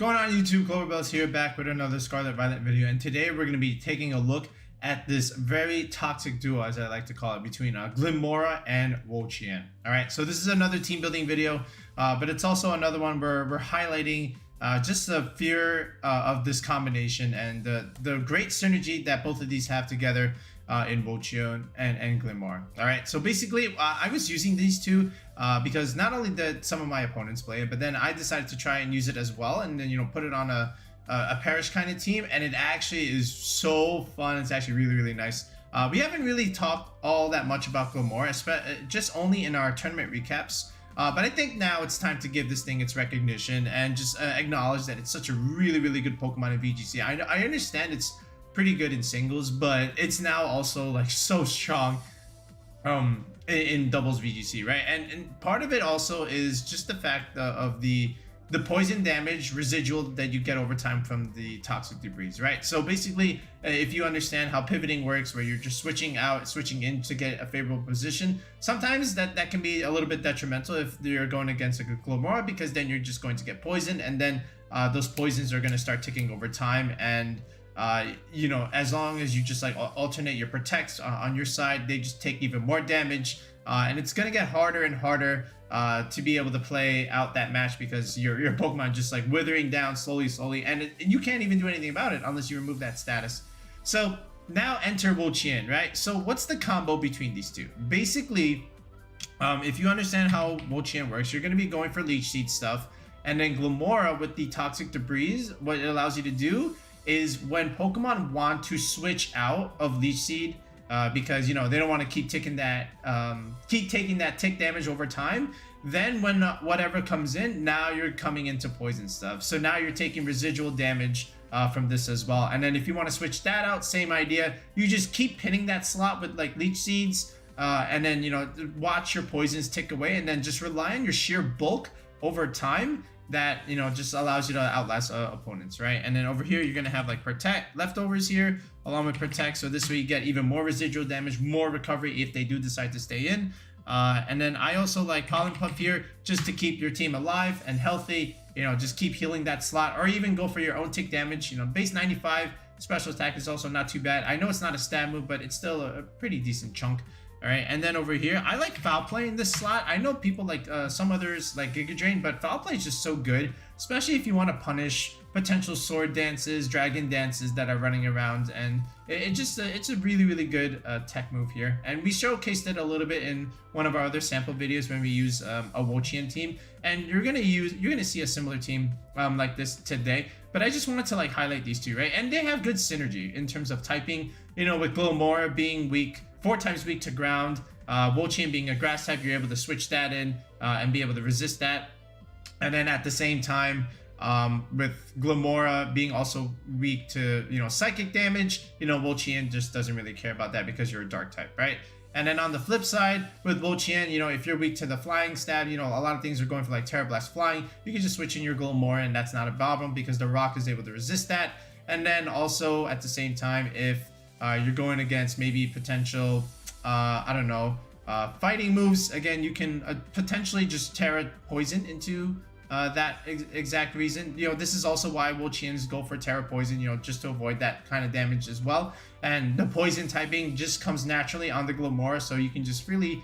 Going on YouTube, Cloverbells here, back with another Scarlet Violet video, and today we're going to be taking a look at this very toxic duo, as I like to call it, between Glimmora and Wo-Chien. Alright, so this is another team building video, but it's also another one where we're highlighting just the fear of this combination and the great synergy that both of these have together in Wo-Chien and Glimmora. Alright, so basically I was using these two because not only did some of my opponents play it, but then I decided to try and use it as well, and then put it on a parish kind of team, and it actually is so fun. It's actually really nice. We haven't really talked all that much about Glimmora, just only in our tournament recaps. But I think now it's time to give this thing its recognition and just acknowledge that it's such a really good Pokemon in VGC. I understand it's pretty good in singles, but it's now also like so strong in doubles VGC, right? And part of it also is just the fact of the poison damage residual that you get over time from the toxic debris, right? So basically, if you understand how pivoting works, where you're just switching out, switching in to get a favorable position, sometimes that can be a little bit detrimental if you're going against a good Glimmora, because then you're just going to get poisoned, and then those poisons are going to start ticking over time. And as long as you just like alternate your protects on your side, they just take even more damage, and it's gonna get harder and harder to be able to play out that match, because your Pokemon just like withering down slowly, and you can't even do anything about it unless you remove that status. So now enter Wo-Chien, right? So what's the combo between these two? Basically, if you understand how Wo-Chien works, you're gonna be going for Leech Seed stuff, and then Glimmora with the toxic debris, what it allows you to do is when Pokemon want to switch out of Leech Seed, because they don't want to keep taking that tick damage over time, then when whatever comes in, now you're coming into poison stuff. So now you're taking residual damage from this as well. And then if you want to switch that out, same idea. You just keep hitting that slot with like Leech Seeds, and then watch your poisons tick away, and then just rely on your sheer bulk over time. That just allows you to outlast opponents, right? And then over here you're gonna have like protect leftovers here along with protect, so this way you get even more residual damage, more recovery if they do decide to stay in. And then I also like Pollen Puff here just to keep your team alive and healthy. Just keep healing that slot, or even go for your own tick damage. Base 95 special attack is also not too bad. I know it's not a stab move, but it's still a pretty decent chunk. All right, and then over here, I like Foul Play in this slot. I know people like some others like Giga Drain, but Foul Play is just so good, especially if you want to punish potential sword dances, dragon dances that are running around, and it's a really good tech move here. And we showcased it a little bit in one of our other sample videos when we use a Wo-Chien team, and you're gonna see a similar team like this today. But I just wanted to like highlight these two, right? And they have good synergy in terms of typing. With Glimmora being weak, 4 times weak to ground, Wo-Chien being a grass type, you're able to switch that in and be able to resist that. And then at the same time, with Glimmora being also weak to psychic damage, Wo-Chien just doesn't really care about that because you're a dark type, right? And then on the flip side with Wo-Chien, if you're weak to the flying stab, a lot of things are going for like Tera Blast flying, you can just switch in your Glimmora and that's not a problem because the rock is able to resist that. And then also at the same time, if you're going against maybe potential fighting moves, again, you can potentially just Tera Poison into that exact reason. This is also why Wo-Chiens go for Tera Poison, just to avoid that kind of damage as well. And the poison typing just comes naturally on the Glimmora, so you can just really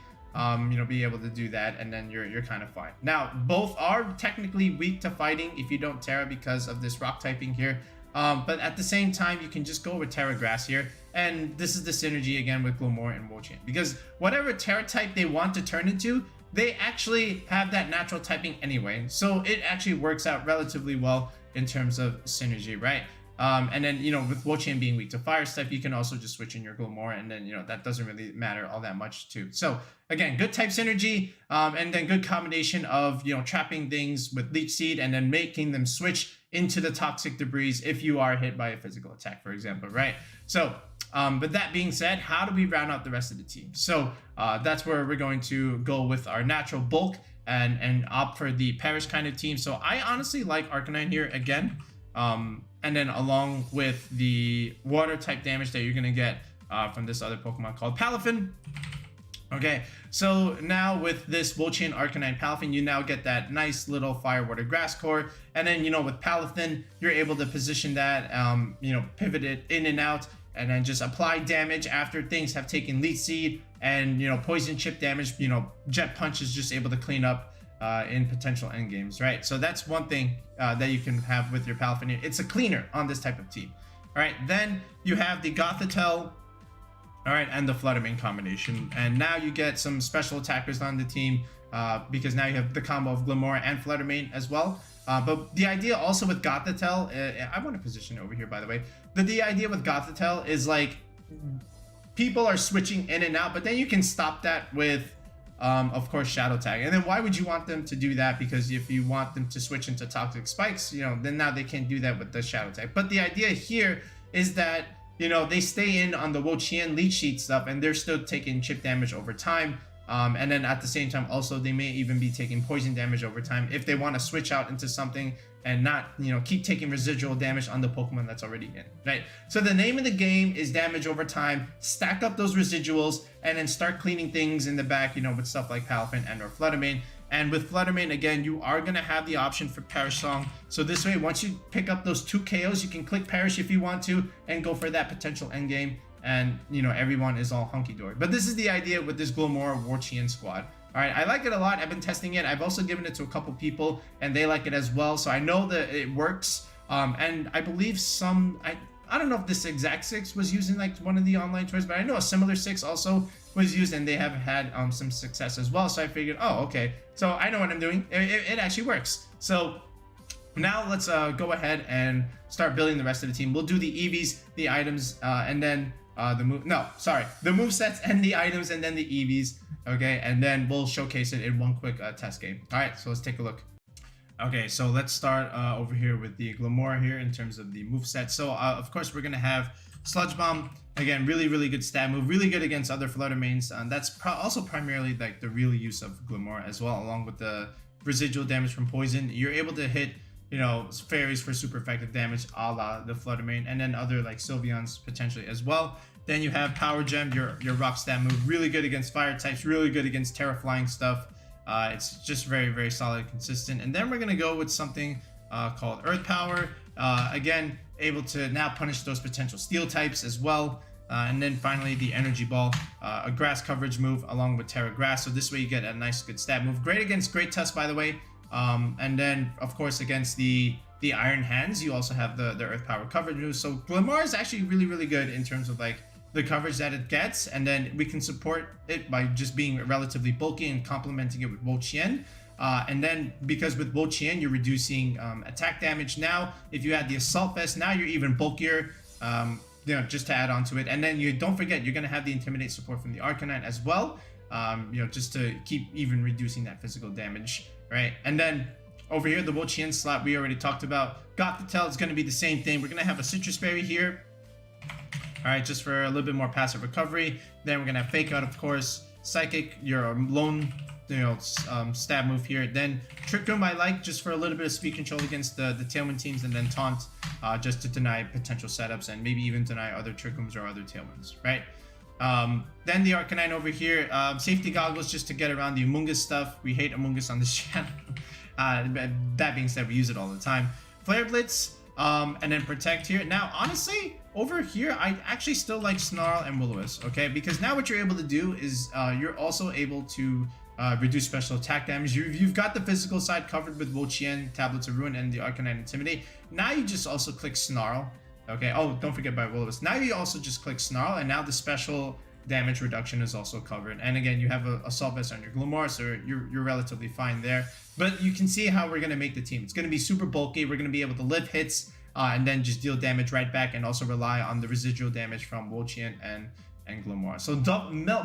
be able to do that, and then you're kind of fine. Now both are technically weak to fighting if you don't Tera because of this rock typing here. But at the same time, you can just go with Tera Grass here, and this is the synergy again with Glimmora and Wo-Chien, because whatever Tera type they want to turn into, they actually have that natural typing anyway, so it actually works out relatively well in terms of synergy, right? And then with Wo-Chien being weak to fire stuff, you can also just switch in your Glimmora, and then that doesn't really matter all that much too. So again, good type synergy, and then good combination of trapping things with Leech Seed and then making them switch into the toxic debris if you are hit by a physical attack, for example, right? So but that being said, how do we round out the rest of the team? So that's where we're going to go with our natural bulk and opt for the parish kind of team. So I honestly like Arcanine here again, and then along with the water type damage that you're gonna get from this other Pokemon called Palafin. Okay, so now with this Wo-Chien, Arcanine, Palafin, you now get that nice little Fire, Water, Grass core. And then, you know, with Palafin, you're able to position that, you know, pivot it in and out, and then just apply damage after things have taken Leech Seed and, you know, Poison Chip damage. You know, Jet Punch is just able to clean up in potential endgames, right? So that's one thing that you can have with your Palafin. It's a cleaner on this type of team. All right, then you have the Gothitelle, all right, and the Flutter Mane combination. And now you get some special attackers on the team because now you have the combo of Glimmora and Flutter Mane as well. But the idea also with Gothitelle, I want to position it over here, by the way. The idea with Gothitelle is like people are switching in and out, but then you can stop that with, of course, Shadow Tag. And then why would you want them to do that? Because if you want them to switch into Toxic Spikes, you know, then now they can't do that with the Shadow Tag. But the idea here is that, you know, they stay in on the Wo-Chien Leech Seed stuff, and they're still taking chip damage over time. And then at the same time, also, they may even be taking poison damage over time if they want to switch out into something and not, you know, keep taking residual damage on the Pokemon that's already in, right? So the name of the game is damage over time. Stack up those residuals and then start cleaning things in the back, you know, with stuff like Palafin and or Flutter Mane. And with Flutter Mane, again, you are going to have the option for Perish Song. So this way, once you pick up those 2 KOs, you can click Perish if you want to and go for that potential endgame. And, you know, everyone is all hunky-dory. But this is the idea with this Glimmora Wo-Chien squad. All right, I like it a lot. I've been testing it. I've also given it to a couple people, and they like it as well. So I know that it works. And I believe I don't know if this exact 6 was using like one of the online toys, but I know a similar 6 also was used, and they have had some success as well. So I figured, oh, okay, so I know what I'm doing. It actually works. So now let's go ahead and start building the rest of the team. We'll do the EVs, the items, and then the movesets and the items, and then the EVs. Okay, and then we'll showcase it in one quick test game. All right, so let's take a look. Okay, so let's start over here with the Glimmora here in terms of the moveset. So of course we're gonna have Sludge Bomb. Again, really good stat move, really good against other Flutter Manes. That's also primarily like the real use of Glimmora as well, along with the residual damage from poison. You're able to hit, you know, fairies for super effective damage, a la the Flutter Mane, and then other like Sylveons potentially as well. Then you have Power Gem, your rock stat move, really good against fire types, really good against Terra flying stuff. It's just very solid, consistent. And then we're gonna go with something called Earth Power. Again, able to now punish those potential steel types as well. And then finally the Energy Ball, a grass coverage move along with Terra Grass. So this way you get a nice good stat move. Great against Great Tusk, by the way. And then of course against the Iron Hands, you also have the Earth Power coverage move. So Glimmora is actually really good in terms of like the coverage that it gets, and then we can support it by just being relatively bulky and complementing it with Wo-Chien. And then because with Wo-Chien you're reducing attack damage. Now if you add the Assault Vest, now you're even bulkier, you know, just to add on to it. And then you don't forget, you're going to have the Intimidate support from the Arcanine as well, you know, just to keep even reducing that physical damage, right? And then over here, the Wo-Chien slot we already talked about. Gothitelle is going to be the same thing. We're going to have a Citrus Berry here, all right, just for a little bit more passive recovery. Then we're going to have Fake Out, of course. Psychic, your lone, you know, stab move here. Then Trick Room I like just for a little bit of speed control against the Tailwind teams, and then Taunt just to deny potential setups and maybe even deny other Trick Rooms or other Tailwinds, right? Then the Arcanine over here, Safety Goggles just to get around the Amoonguss stuff. We hate Amoonguss on this channel. That being said, we use it all the time. Flare Blitz, and then Protect here. Now, honestly, over here, I actually still like Snarl and Will-O-Wisp, okay? Because now what you're able to do is you're also able to reduce special attack damage. You've got the physical side covered with Wo-Chien, Tablets of Ruin, and the Arcanine Intimidate. Now you just also click Snarl, okay? Oh, don't forget about Will-O-Wisp. Now you also just click Snarl, and now the special damage reduction is also covered. And again, you have a Assault Vest on your Glimmora, so you're relatively fine there. But you can see how we're going to make the team. It's going to be super bulky. We're going to be able to live hits and then just deal damage right back, and also rely on the residual damage from Wo-Chien and Glimmora. So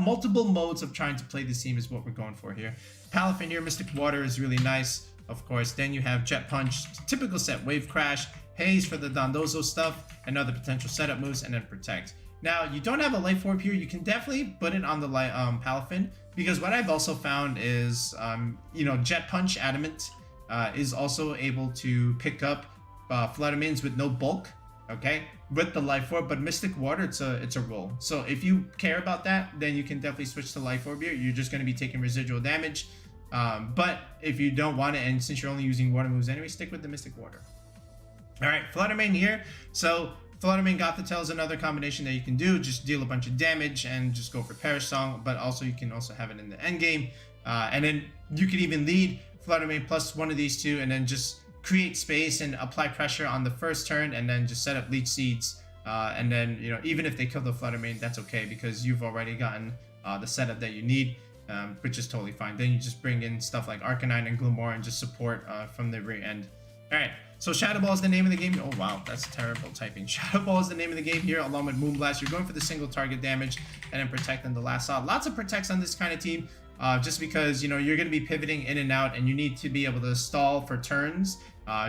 multiple modes of trying to play this team is what we're going for here. Palafin here, Mystic Water is really nice, of course. Then you have Jet Punch, typical set, Wave Crash, Haze for the Dondozo stuff, and other potential setup moves, and then Protect. Now, you don't have a Life Orb here. You can definitely put it on the Palafin, because what I've also found is, you know, Jet Punch Adamant is also able to pick up Flutter Manes with no bulk. okay, with the Life Orb. But Mystic Water, it's a roll. So if you care about that, then you can definitely switch to Life Orb here. You're just going to be taking residual damage. But if you don't want it, and since you're only using water moves anyway, stick with the Mystic Water. All right, Flutter Mane here. So Flutter Mane Gothitelle is another combination that you can do. Just deal a bunch of damage and just go for Perish Song. But also you can also have it in the end game. And then you can even lead Flutter Mane plus one of these two, and then just create space and apply pressure on the first turn, and then just set up Leech Seeds. And then, you know, even if they kill the Flutter Mane, that's okay, because you've already gotten the setup that you need, which is totally fine. Then you just bring in stuff like Arcanine and Glimmora and just support from the very end. All right, so Shadow Ball is the name of the game. Oh wow, that's terrible typing. Shadow Ball is the name of the game here, along with Moonblast. You're going for the single target damage and then protect on the last shot. Lots of protects on this kind of team, just because, you know, you're going to be pivoting in and out, and you need to be able to stall for turns,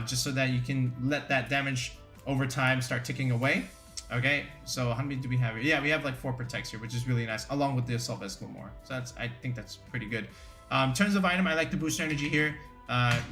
just so that you can let that damage over time start ticking away. Okay, so how many do we have here? Yeah, we have like 4 protects here, which is really nice, along with the Assault Vest Glimmora. So I think that's pretty good. In terms of item, I like the booster energy here,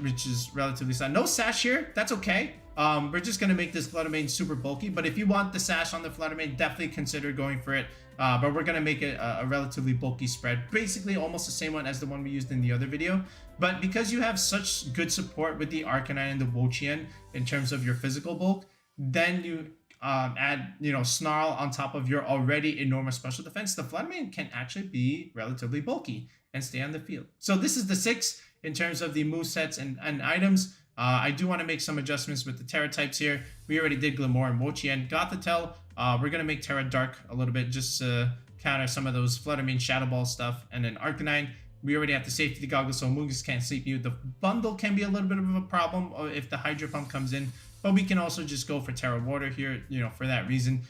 which is relatively sad. No sash here, that's okay. We're just gonna make this Flutter Mane super bulky, but if you want the sash on the Flutter Mane, definitely consider going for it. But we're gonna make it a relatively bulky spread, basically almost the same one as the one we used in the other video. But because you have such good support with the Arcanine and the Wo-Chien in terms of your physical bulk, then you add, you know, Snarl on top of your already enormous special defense, the Flutter Mane can actually be relatively bulky and stay on the field. So this is the 6 in terms of the movesets and items. I do want to make some adjustments with the Tera types here. We already did Glimmora and Wo-Chien. Gothitelle, we're going to make Tera dark a little bit, just to counter some of those Flutter Mane Shadow Ball stuff. And then Arcanine, we already have the safety goggles, so Moongus can't sleep you. The bundle can be a little bit of a problem if the Hydro Pump comes in. But we can also just go for Tera Water here, you know, for that reason.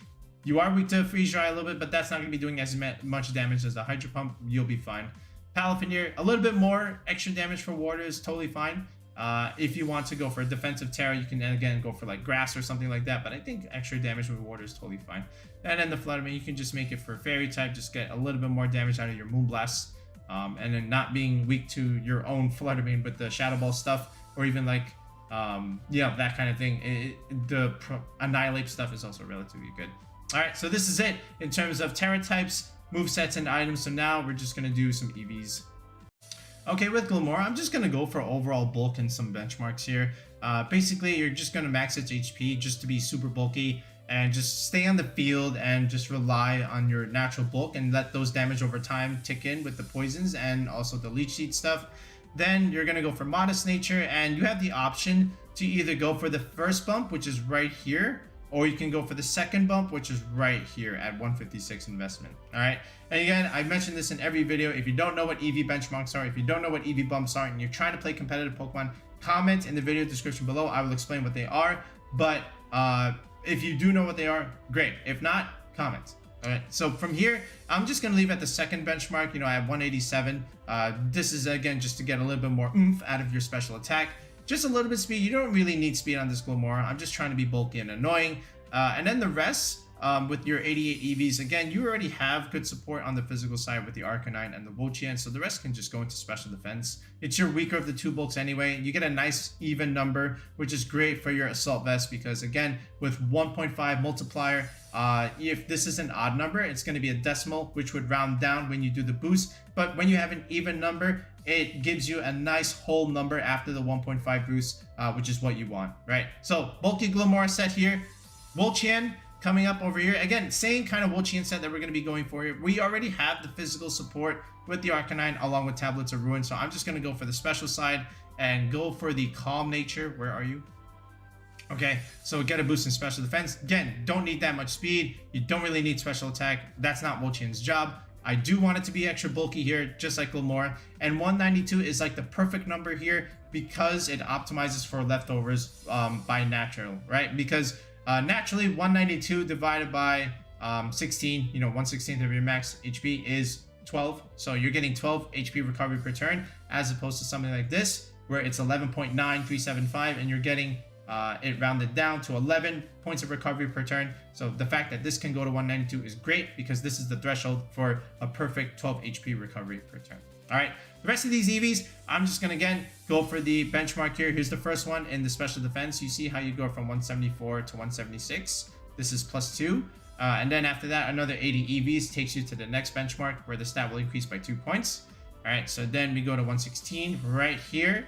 You are weak to Freeze Dry a little bit, but that's not going to be doing as much damage as the Hydro Pump. You'll be fine. Palafin here, a little bit more extra damage for water is totally fine. If you want to go for a defensive Tera, you can again go for like grass or something like that, but I think extra damage with water is totally fine. And then the Flutter Mane, you can just make it for fairy type, just get a little bit more damage out of your Moonblast, and then not being weak to your own Flutter Mane with the Shadow Ball stuff, or even like yeah, that kind of thing. The Annihilate stuff is also relatively good. All right, so this is it in terms of Tera types, movesets, and items. So now we're just gonna do some EVs. Okay, with Glimmora, I'm just gonna go for overall bulk and some benchmarks here. Basically, you're just gonna max its HP just to be super bulky and just stay on the field and just rely on your natural bulk and let those damage over time tick in with the poisons and also the Leech Seed stuff. Then you're gonna go for Modest Nature, and you have the option to either go for the first bump, which is right here, or you can go for the second bump, which is right here at 156 investment. All right, and again, I mentioned this in every video. If you don't know what EV benchmarks are, if you don't know what EV bumps are, and you're trying to play competitive Pokemon, comment in the video description below. I will explain what they are. But if you do know what they are, great. If not, comment. All right, so from here, I'm just gonna leave at the second benchmark. You know, I have 187. This is again just to get a little bit more oomph out of your special attack. Just a little bit of speed. You don't really need speed on this Glimmora. I'm just trying to be bulky and annoying. And then the rest, with your 88 EVs, again, you already have good support on the physical side with the Arcanine and the Wo-Chien, so the rest can just go into special defense. It's your weaker of the 2 bulks anyway. You get a nice even number, which is great for your Assault Vest, because again, with 1.5 multiplier, if this is an odd number, it's going to be a decimal, which would round down when you do the boost. But when you have an even number, it gives you a nice whole number after the 1.5 boost, which is what you want, right? So bulky Glimmora set here. Wo-Chien coming up over here. Again, same kind of Wo-Chien set that we're going to be going for here. We already have the physical support with the Arcanine along with Tablets of Ruin, so I'm just going to go for the special side and go for the Calm Nature. Where are you? Okay, so get a boost in special defense. Again, don't need that much speed. You don't really need special attack. That's not Wo-Chien's job. I do want it to be extra bulky here, just like Glimmora. And 192 is like the perfect number here because it optimizes for leftovers by natural, right? Because naturally 192 divided by 16, you know, 1/16 of your max HP is 12. So you're getting 12 HP recovery per turn, as opposed to something like this, where it's 11.9375 and you're getting it rounded down to 11 points of recovery per turn. So the fact that this can go to 192 is great, because this is the threshold for a perfect 12 HP recovery per turn. All right, the rest of these EVs, I'm just gonna again go for the benchmark here. Here's the first one in the special defense. You see how you go from 174 to 176. This is +2. And then after that, another 80 EVs takes you to the next benchmark where the stat will increase by 2 points. All right, so then we go to 116 right here.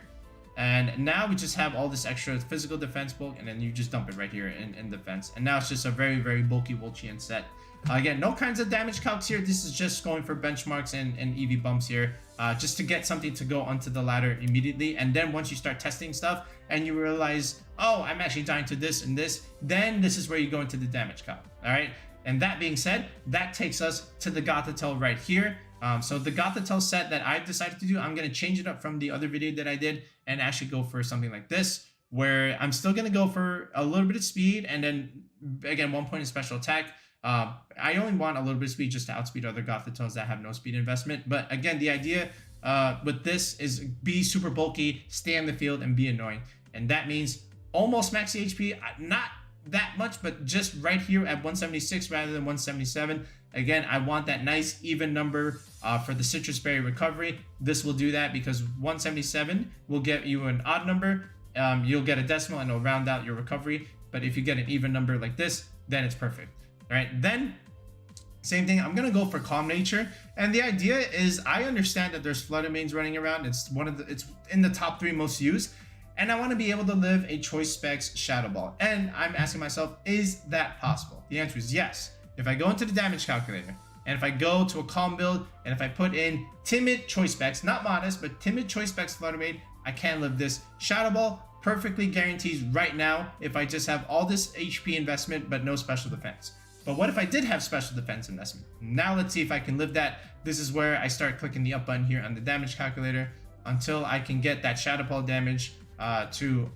And now we just have all this extra physical defense bulk, and then you just dump it right here in defense. And now it's just a very, very bulky Wo-Chien set. Again, no kinds of damage calcs here. This is just going for benchmarks and EV bumps here, just to get something to go onto the ladder immediately. And then once you start testing stuff and you realize, oh, I'm actually dying to this and this, then this is where you go into the damage calc. All right. And that being said, that takes us to the Gothitelle right here. So the Gothitelle set that I've decided to do, I'm going to change it up from the other video that I did and actually go for something like this, where I'm still going to go for a little bit of speed and then again 1 point in special attack. I only want a little bit of speed just to outspeed other Gothitelles that have no speed investment. But again, the idea with this is be super bulky, stay on the field, and be annoying. And that means almost max HP, not that much, but just right here at 176 rather than 177. Again, I want that nice even number for the citrus berry recovery. This will do that because 177 will get you an odd number. You'll get a decimal and it'll round out your recovery. But if you get an even number like this, then it's perfect. All right, then same thing. I'm gonna go for Calm Nature, and the idea is I understand that there's Flutter Manes running around. It's in the top 3 most used, and I want to be able to live a Choice Specs Shadow Ball. And I'm asking myself, is that possible? The answer is yes. If I go into the damage calculator, and if I go to a Calm build, and if I put in Timid Choice Specs, not Modest, but Timid Choice Specs Flutter Mane, I can live this Shadow Ball. Perfectly guarantees right now if I just have all this HP investment but no special defense. But what if I did have special defense investment? Now let's see if I can live that. This is where I start clicking the up button here on the damage calculator until I can get that Shadow Ball damage to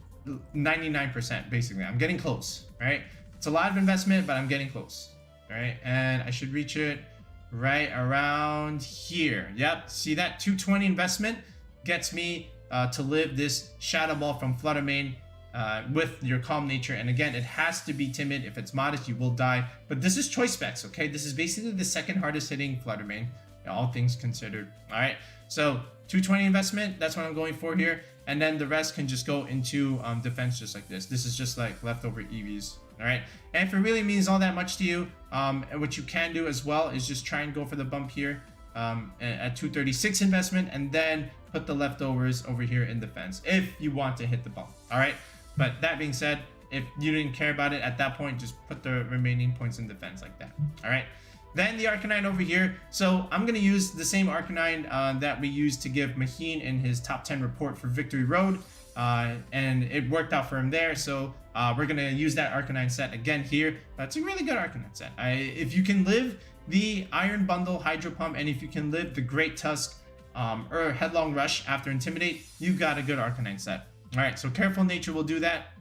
99%, basically. I'm getting close, right? It's a lot of investment, but I'm getting close, right? And I should reach it right around here. Yep, see that 220 investment gets me to live this Shadow Ball from Flutter Mane with your Calm Nature. And again, it has to be Timid. If it's Modest, you will die. But this is Choice Specs, okay? This is basically the second hardest hitting Flutter Mane, all things considered. All right, so 220 investment, that's what I'm going for here. And then the rest can just go into defense just like this. This is just like leftover EVs. All right, and if it really means all that much to you, and what you can do as well is just try and go for the bump here at 236 investment, and then put the leftovers over here in defense if you want to hit the bump. All right, but that being said, if you didn't care about it at that point, just put the remaining points in defense like that. All right, then the Arcanine over here. So I'm going to use the same Arcanine that we used to give Maheen in his top 10 report for Victory Road, and it worked out for him there. So we're going to use that Arcanine set again here. It's a really good Arcanine set. If you can live the Iron Bundle Hydro Pump, and if you can live the Great Tusk or Headlong Rush after Intimidate, you've got a good Arcanine set. All right, so Careful Nature will do that.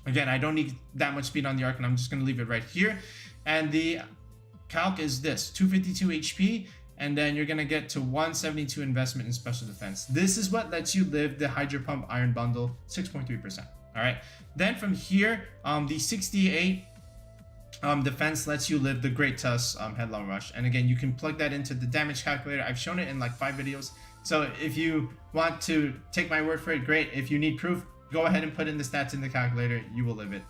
Again, I don't need that much speed on the Arcanine. I'm just going to leave it right here. And the calc is this, 252 HP, and then you're going to get to 172 investment in special defense. This is what lets you live the Hydro Pump Iron Bundle, 6.3%. All right, then from here, the 68 defense lets you live the Great Tusk Headlong Rush. And again, you can plug that into the damage calculator. I've shown it in like 5 videos. So if you want to take my word for it, great. If you need proof, go ahead and put in the stats in the calculator. You will live it.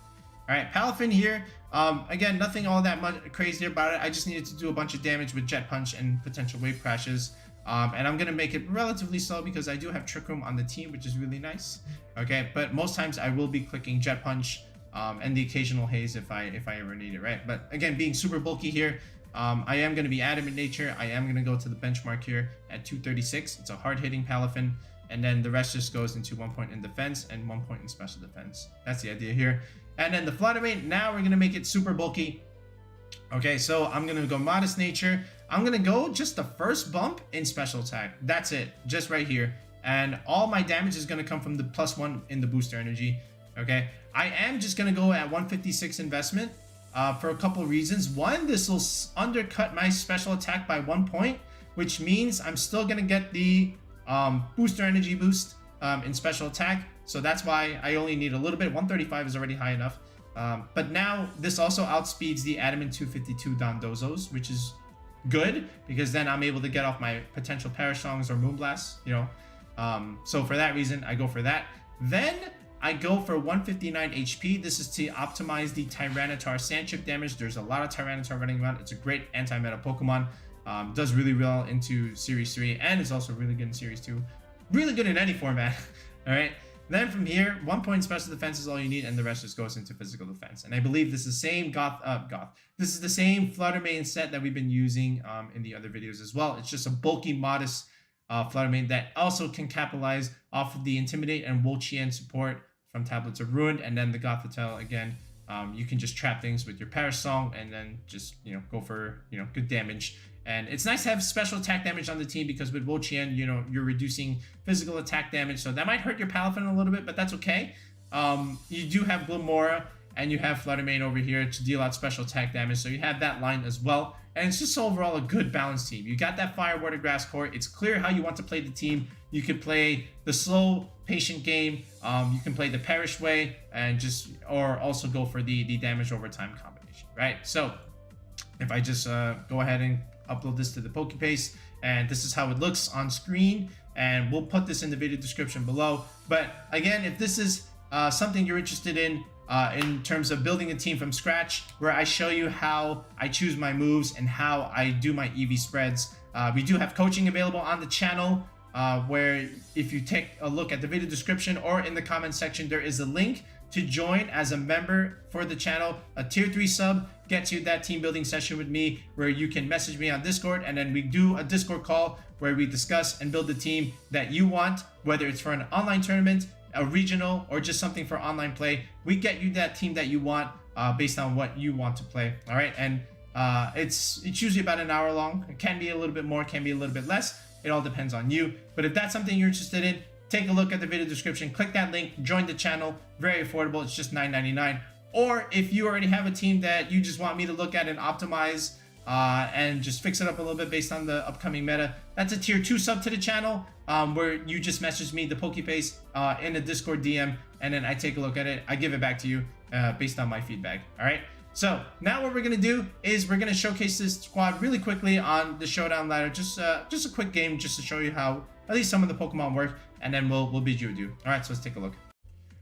All right, Palafin here. Again, nothing all that much crazy about it. I just needed to do a bunch of damage with Jet Punch and potential wave crashes. And I'm going to make it relatively slow because I do have Trick Room on the team, which is really nice. Okay, but most times I will be clicking Jet Punch and the occasional Haze if I ever need it, right? But again, being super bulky here, I am going to be Adamant Nature. I am going to go to the benchmark here at 236. It's a hard-hitting Palafin. And then the rest just goes into 1 point in defense and 1 point in special defense. That's the idea here. And then the Flutter Mane, now we're going to make it super bulky. Okay, so I'm going to go Modest Nature. I'm going to go just the first bump in special attack. That's it, just right here. And all my damage is going to come from the +1 in the booster energy. Okay, I am just going to go at 156 investment for a couple of reasons. One, this will undercut my special attack by 1 point, which means I'm still going to get the booster energy boost in special attack. So that's why I only need a little bit. 135 is already high enough. But now this also outspeeds the Adamant 252 Dondozos, which is good, because then I'm able to get off my potential Parasongs or Moonblasts, you know. So for that reason, I go for that. Then I go for 159 HP. This is to optimize the Tyranitar sand chip damage. There's a lot of Tyranitar running around. It's a great anti-meta Pokemon. Does really well into Series 3, and it's also really good in Series 2. Really good in any format. All right. Then from here, 1 point special defense is all you need, and the rest just goes into physical defense. And I believe this is the same This is the same Flutter Mane set that we've been using in the other videos as well. It's just a bulky, modest Flutter Mane that also can capitalize off of the Intimidate and Wo-Chien support from Tablets of Ruin, and then the Gothitelle again. You can just trap things with your Parasong and then just, you know, go for, you know, good damage. And it's nice to have special attack damage on the team, because with Wo-Chien, you know, you're reducing physical attack damage. So that might hurt your Palafin a little bit, but that's okay. You do have Glimmora and you have Flutter Mane over here to deal out special attack damage. So you have that line as well. And it's just overall a good balanced team. You got that Fire, Water, Grass core. It's clear how you want to play the team. You can play the slow, patient game. You can play the Perish way, and just, or also go for the damage over time combination, right? So if I just go ahead and upload this to the Pokepaste, and this is how it looks on screen, and we'll put this in the video description below. But again, if this is something you're interested in terms of building a team from scratch, where I show you how I choose my moves and how I do my EV spreads, we do have coaching available on the channel, where if you take a look at the video description or in the comment section, there is a link to join as a member for the channel. A tier 3 sub gets you that team building session with me, where you can message me on Discord, and then we do a Discord call where we discuss and build the team that you want, whether it's for an online tournament, a regional, or just something for online play. We get you that team that you want based on what you want to play. All right, and it's usually about an hour long. It can be a little bit more, can be a little bit less. It all depends on you. But if that's something you're interested in, take a look at the video description, click that link, join the channel. Very affordable. It's just $9.99. Or if you already have a team that you just want me to look at and optimize and just fix it up a little bit based on the upcoming meta, that's a tier 2 sub to the channel, where you just message me the Pokepaste in a Discord DM, and then I take a look at it. I give it back to you based on my feedback. All right. So now what we're going to do is we're going to showcase this squad really quickly on the Showdown ladder. Just a quick game just to show you how at least some of the Pokemon work, and then we'll bid you adieu. All right, so let's take a look.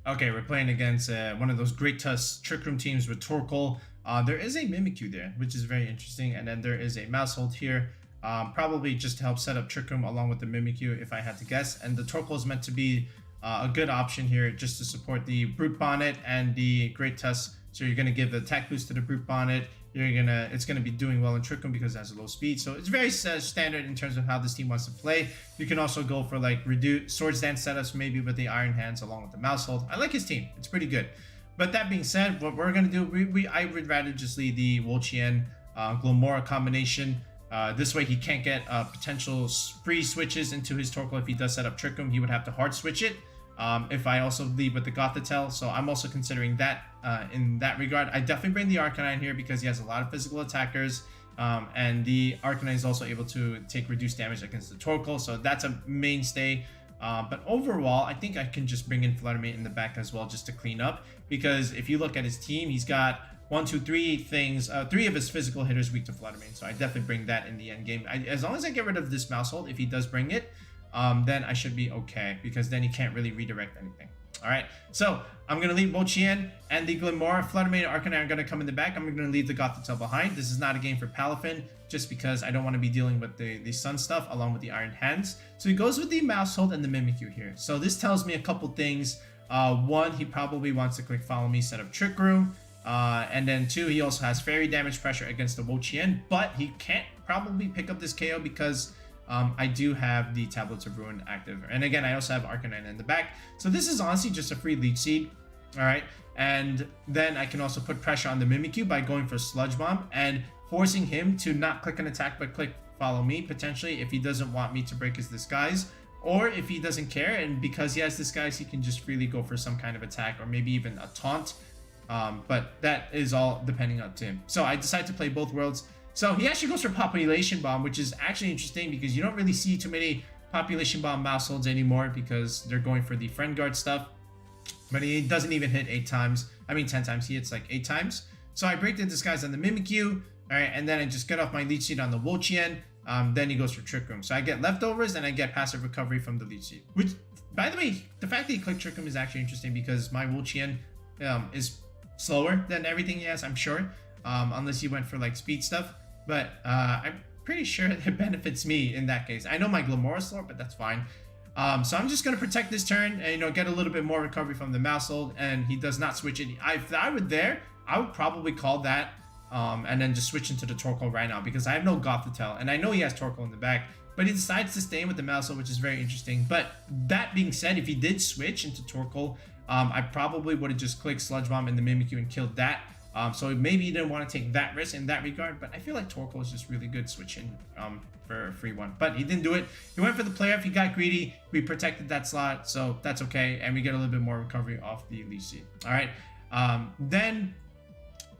Okay, we're playing against one of those Great Tusk Trick Room teams with Torkoal. There is a Mimikyu there, which is very interesting, and then there is a Maushold here, probably just to help set up Trick Room along with the Mimikyu, if I had to guess. And the Torkoal is meant to be a good option here just to support the Brute Bonnet and the Great Tusk. So you're gonna give the attack boost to the Brute Bonnet. It's gonna be doing well in Trick Room because it has a low speed. So it's very standard in terms of how this team wants to play. You can also go for like reduce Swords Dance setups, maybe with the Iron Hands along with the Maushold. I like his team. It's pretty good. But that being said, what we're gonna do, I would rather just lead the Wo-Chien Glimmora combination. This way he can't get potential free switches into his Torkoal. If he does set up Trick Room, he would have to hard switch it. If I also lead with the Gothitelle, so I'm also considering that in that regard. I definitely bring the Arcanine here because he has a lot of physical attackers, and the Arcanine is also able to take reduced damage against the Torkoal, so that's a mainstay. But overall, I think I can just bring in Flutter Mane in the back as well just to clean up, because if you look at his team, he's got 1, 2, 3 things, 3 of his physical hitters weak to Flutter Mane, so I definitely bring that in the end game. As long as I get rid of this Maushold, if he does bring it, then I should be okay, because then he can't really redirect anything. All right, so I'm going to leave Wo-Chien and the Glimmora. Flutter Mane and Arcanine are going to come in the back. I'm going to leave the Gothitelle behind. This is not a game for Palafin, just because I don't want to be dealing with the Sun stuff along with the Iron Hands. So he goes with the Maushold and the Mimikyu here. So this tells me a couple things. One, he probably wants to click Follow Me, set up Trick Room. And then 2, he also has Fairy damage pressure against the Wo-Chien, but he can't probably pick up this KO because I do have the Tablets of Ruin active. And again, I also have Arcanine in the back. So this is honestly just a free Leech Seed. All right. And then I can also put pressure on the Mimikyu by going for Sludge Bomb and forcing him to not click an attack, but click Follow Me, potentially, if he doesn't want me to break his disguise. Or if he doesn't care, and because he has disguise, he can just freely go for some kind of attack or maybe even a taunt. But that is all depending up to him. So I decided to play both worlds. So he actually goes for Population Bomb, which is actually interesting because you don't really see too many Population Bomb Mausholds anymore because they're going for the Friend Guard stuff. But he doesn't even hit 8 times. I mean 10 times. He hits like 8 times. So I break the disguise on the Mimikyu. All right, and then I just get off my Leech Seed on the Wo-Chien. Then he goes for Trick Room. So I get leftovers and I get passive recovery from the Leech Seed. Which, by the way, the fact that he clicked Trick Room is actually interesting because my Wo-Chien is slower than everything he has, I'm sure. Unless he went for like speed stuff. But I'm pretty sure it benefits me in that case. I know my Glimmora is slower, but that's fine. So I'm just going to protect this turn and, you know, get a little bit more recovery from the Maushold. And he does not switch it. If I were there, I would probably call that. And then just switch into the Torkoal right now because I have no Gothitelle. And I know he has Torkoal in the back. But he decides to stay in with the Maushold, which is very interesting. But that being said, if he did switch into Torkoal, I probably would have just clicked Sludge Bomb in the Mimikyu and killed that. So maybe he didn't want to take that risk in that regard, but I feel like Torkoal is just really good switching for a free one. But he didn't do it. He went for the play off. He got greedy. We protected that slot, so that's okay. And we get a little bit more recovery off the Leech Seed. All right. Then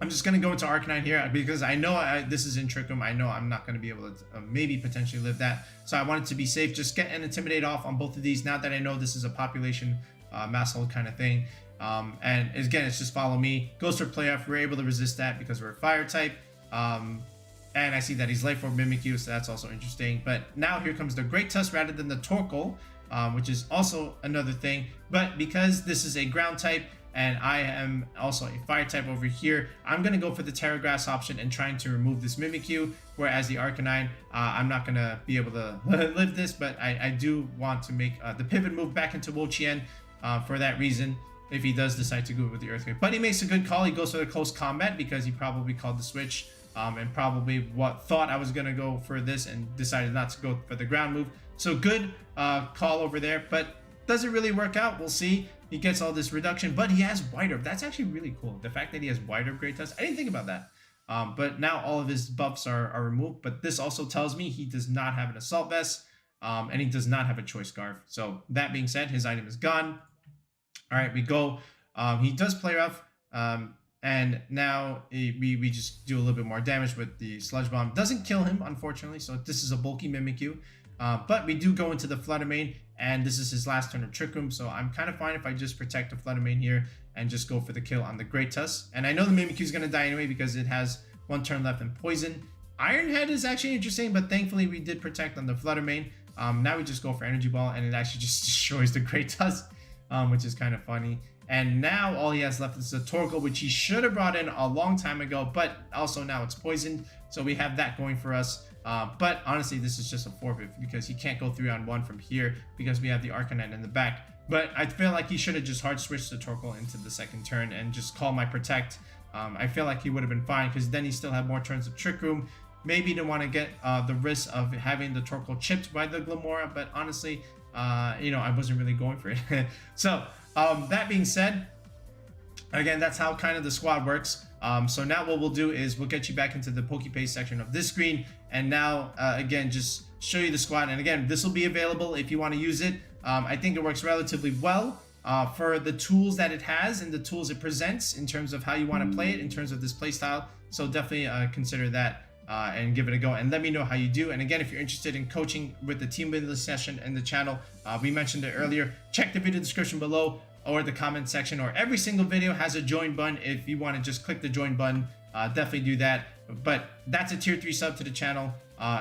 I'm just going to go into Arcanine here because I know this is in Trick Room. I know I'm not going to be able to maybe potentially live that. So I wanted to be safe. Just get an Intimidate off on both of these now that I know this is a population Maushold kind of thing. And again, it's just follow me. Goes for playoff. We're able to resist that because we're a fire type. And I see that he's Life Orb Mimikyu, so that's also interesting. But now here comes the Great Tusk rather than the Torkoal, which is also another thing. But because this is a ground type and I am also a fire type over here, I'm going to go for the Tera Grass option and trying to remove this Mimikyu. Whereas the Arcanine, I'm not going to be able to live this, but I do want to make the pivot move back into Wo-Chien for that reason. If he does decide to go with the Earthquake. But he makes a good call. He goes for the close combat because he probably called the switch and probably thought I was going to go for this and decided not to go for the ground move. So good call over there, but does it really work out? We'll see. He gets all this reduction, but he has White Herb. That's actually really cool. The fact that he has White Herb Great Tusk, I didn't think about that. But now all of his buffs are removed. But this also tells me he does not have an Assault Vest and he does not have a Choice Scarf. So that being said, his item is gone. All right, we go. He does play rough, and now we just do a little bit more damage with the Sludge Bomb. Doesn't kill him, unfortunately, so this is a bulky Mimikyu. But we do go into the Flutter Mane, and this is his last turn of Trick Room, so I'm kind of fine if I just protect the Flutter Mane here and just go for the kill on the Great Tusk. And I know the Mimikyu is going to die anyway because it has one turn left in Poison. Iron Head is actually interesting, but thankfully we did protect on the Flutter Mane. Now we just go for Energy Ball, and it actually just destroys the Great Tusk. Which is kind of funny. And now all he has left is the Torkoal, which he should have brought in a long time ago, but also now it's poisoned. So we have that going for us. But honestly, this is just a forfeit because he can't go 3-on-1 from here because we have the Arcanine in the back. But I feel like he should have just hard switched the Torkoal into the second turn and just call my Protect. I feel like he would have been fine because then he still had more turns of Trick Room. Maybe he didn't want to get the risk of having the Torkoal chipped by the Glimmora, but honestly, you know, I wasn't really going for it. So that being said, again, that's how kind of the squad works. So now what we'll do is we'll get you back into the Pokepaste section of this screen, and now again just show you the squad. And again, this will be available if you want to use it. I think it works relatively well for the tools that it has and the tools it presents in terms of how you want to play it in terms of this play style. So definitely consider that. And give it a go and let me know how you do. And again, if you're interested in coaching with the team building session and the channel, we mentioned it earlier, check the video description below or the comment section, or every single video has a join button. If you want to just click the join button, definitely do that. But that's a tier 3 sub to the channel.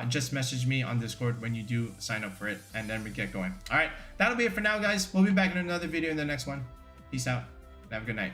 Just message me on Discord when you do sign up for it, and then we get going. All right, that'll be it for now, guys. We'll be back in another video in the next one. Peace out and have a good night.